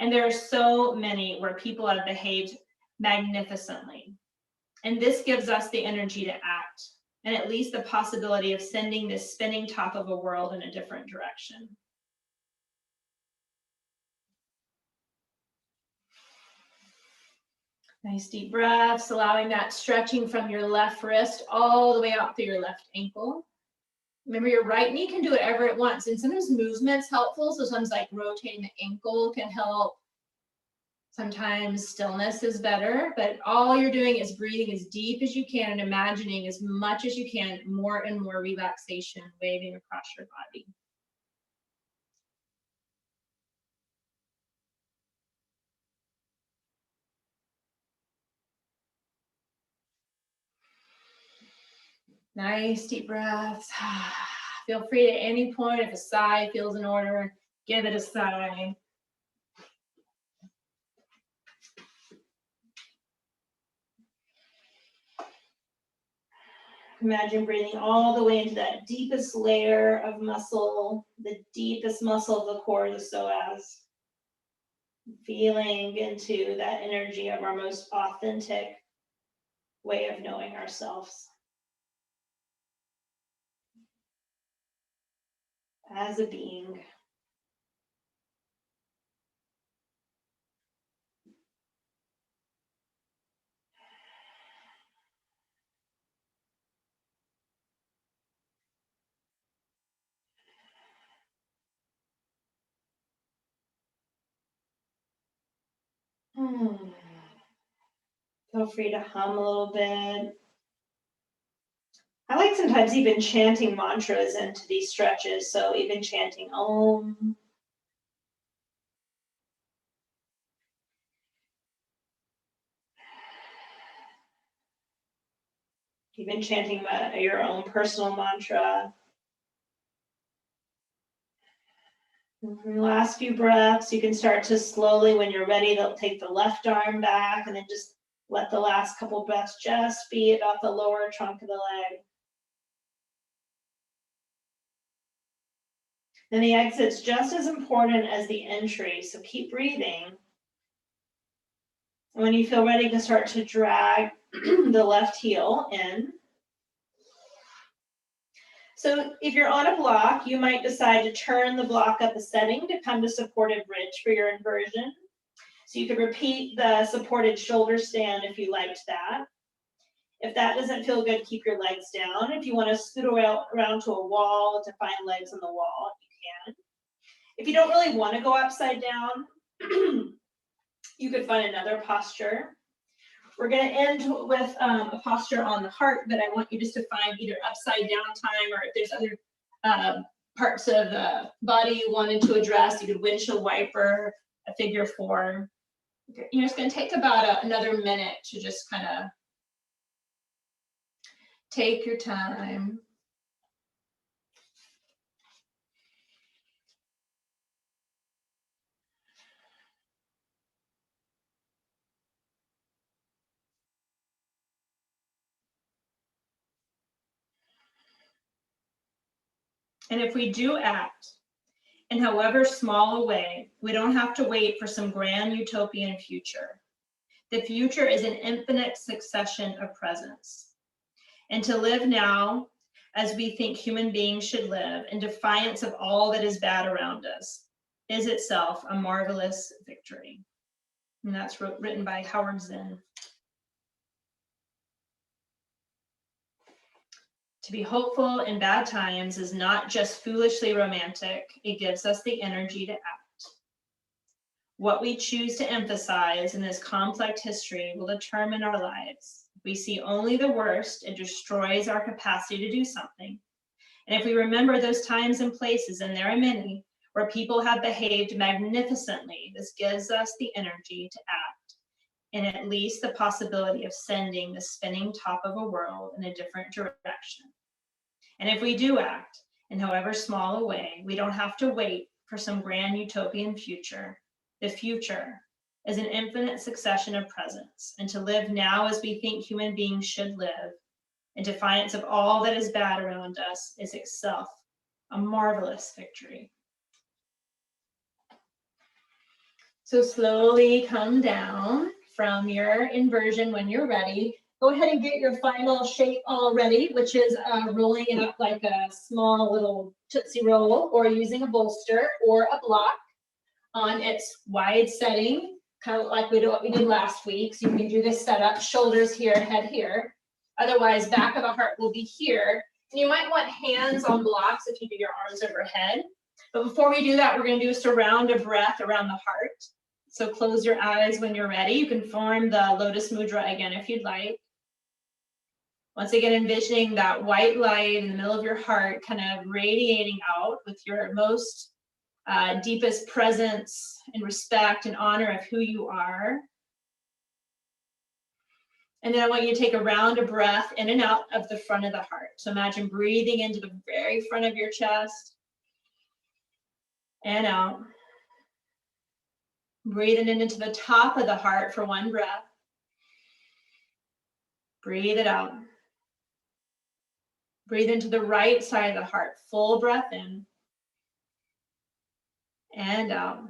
and there are so many where people have behaved magnificently, and this gives us the energy to act, and at least the possibility of sending this spinning top of a world in a different direction. Nice deep breaths, allowing that stretching from your left wrist all the way out through your left ankle. Remember, your right knee can do whatever it wants, and sometimes movement's helpful. So sometimes like rotating the ankle can help. Sometimes stillness is better, but all you're doing is breathing as deep as you can and imagining as much as you can, more and more relaxation waving across your body. Nice deep breaths. Feel free at any point, if a sigh feels in order, give it a sigh. Imagine breathing all the way into that deepest layer of muscle, the deepest muscle of the core, the psoas. Feeling into that energy of our most authentic way of knowing ourselves. as a being. Feel free to hum a little bit. I like sometimes even chanting mantras into these stretches. So even chanting Om. Even chanting your own personal mantra. Last few breaths, you can start to slowly, when you're ready, to take the left arm back and then just let the last couple breaths just be about the lower trunk of the leg. And the exit's just as important as the entry, so keep breathing. When you feel ready, you can start to drag the left heel in. So if you're on a block, you might decide to turn the block up a setting to come to supported bridge for your inversion. So you could repeat the supported shoulder stand if you liked that. If that doesn't feel good, keep your legs down. If you want to scoot around to a wall to find legs on the wall, you can. If you don't really want to go upside down, you could find another posture. We're going to end with a posture on the heart, but I want you just to find either upside down time, or if there's other parts of the body you wanted to address, you could windshield wiper, a figure 4. You're just going to take about another minute to just kind of take your time. And if we do act in however small a way, we don't have to wait for some grand utopian future. The future is an infinite succession of presents. And to live now as we think human beings should live, in defiance of all that is bad around us, is itself a marvelous victory. And that's written by Howard Zinn. To be hopeful in bad times is not just foolishly romantic, it gives us the energy to act. What we choose to emphasize in this complex history will determine our lives. If we see only the worst, it destroys our capacity to do something. And if we remember those times and places, and there are many, where people have behaved magnificently, this gives us the energy to act, and at least the possibility of sending the spinning top of a world in a different direction. And if we do act, in however small a way, we don't have to wait for some grand utopian future. The future is an infinite succession of presents, and to live now as we think human beings should live, in defiance of all that is bad around us, is itself a marvelous victory. So slowly come down from your inversion when you're ready. Go ahead and get your final shape all ready, which is rolling it up like a small little Tootsie Roll, or using a bolster or a block on its wide setting, kind of like what we did last week. So you can do this setup, shoulders here, head here. Otherwise, back of the heart will be here. And you might want hands on blocks if you do your arms overhead. But before we do that, we're going to do just a round of breath around the heart. So close your eyes when you're ready. You can form the Lotus Mudra again if you'd like. Once again, envisioning that white light in the middle of your heart kind of radiating out with your most deepest presence and respect and honor of who you are. And then I want you to take a round of breath in and out of the front of the heart. So imagine breathing into the very front of your chest and out. Breathing into the top of the heart for one breath. Breathe it out. Breathe into the right side of the heart. Full breath in and out.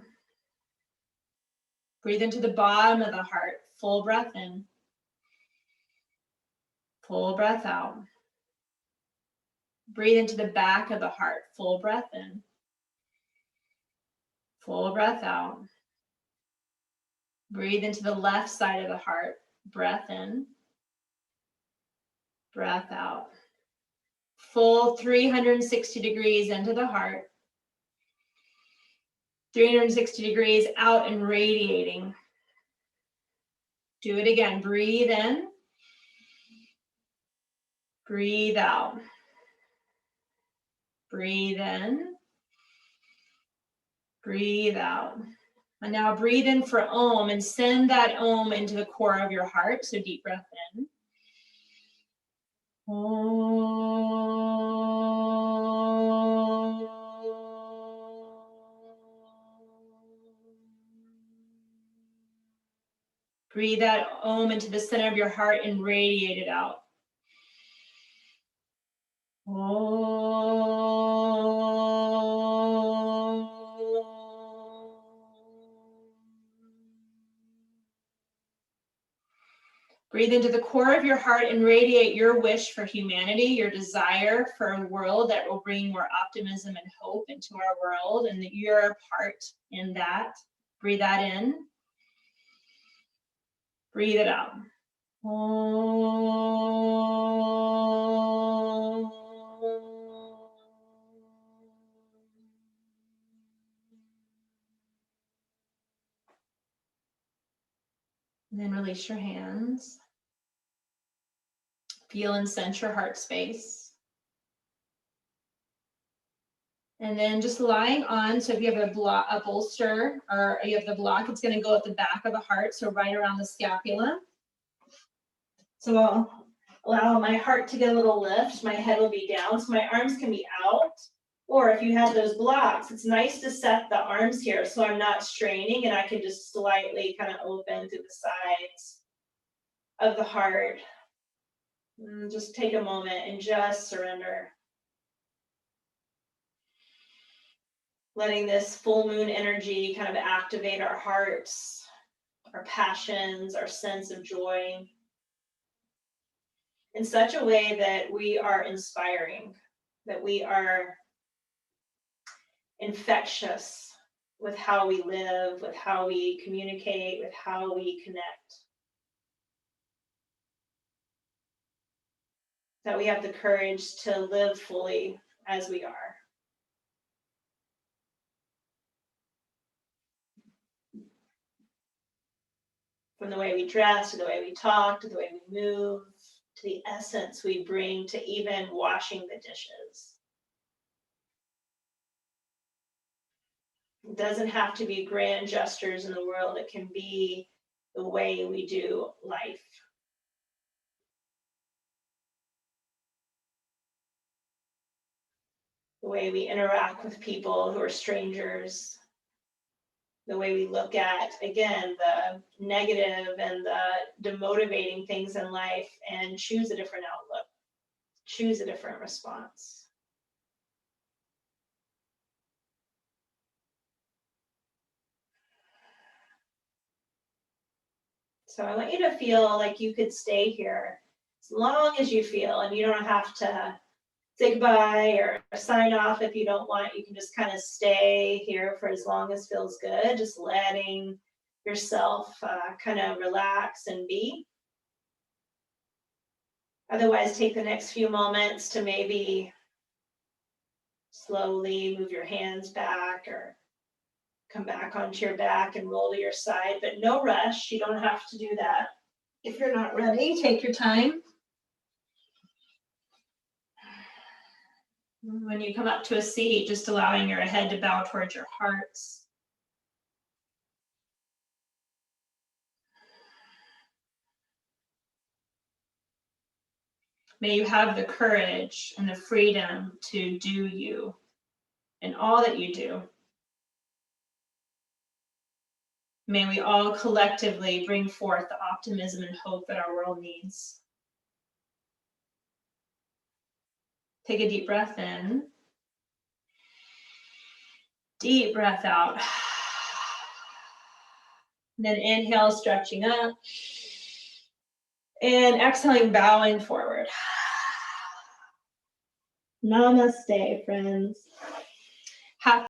Breathe into the bottom of the heart. Full breath in. Full breath out. Breathe into the back of the heart. Full breath in. Full breath out. Breathe into the left side of the heart. Breath in. Breath out. Full 360 degrees into the heart. 360 degrees out and radiating. Do it again. Breathe in. Breathe out. Breathe in. Breathe out. And now breathe in for Om and send that Om into the core of your heart. So deep breath in. Om. Breathe that Om into the center of your heart and radiate it out. Om. Breathe into the core of your heart and radiate your wish for humanity, your desire for a world that will bring more optimism and hope into our world, and that you're a part in that. Breathe that in. Breathe it out. And then release your hands. Feel and sense your heart space. And then just lying on, so if you have a bolster or you have the block, it's going to go at the back of the heart, so right around the scapula. So I'll allow my heart to get a little lift. My head will be down, so my arms can be out. Or if you have those blocks, it's nice to set the arms here so I'm not straining and I can just slightly kind of open to the sides of the heart. And just take a moment and just surrender. Letting this full moon energy kind of activate our hearts, our passions, our sense of joy in such a way that we are inspiring, that we are infectious with how we live, with how we communicate, with how we connect. That we have the courage to live fully as we are. From the way we dress, to the way we talk, to the way we move, to the essence we bring to even washing the dishes. It doesn't have to be grand gestures in the world. It can be the way we do life. The way we interact with people who are strangers. The way we look at, again, the negative and the demotivating things in life and choose a different outlook, choose a different response. So I want you to feel like you could stay here as long as you feel, and you don't have to say goodbye or sign off if you don't want. You can just kind of stay here for as long as feels good, just letting yourself kind of relax and be. Otherwise, take the next few moments to maybe slowly move your hands back or come back onto your back and roll to your side, but no rush. You don't have to do that. If you're not ready, take your time. When you come up to a seat, just allowing your head to bow towards your heart. May you have the courage and the freedom to do you in all that you do. May we all collectively bring forth the optimism and hope that our world needs. Take a deep breath in. Deep breath out. And then inhale, stretching up. And exhaling, bowing forward. Namaste, friends. Happy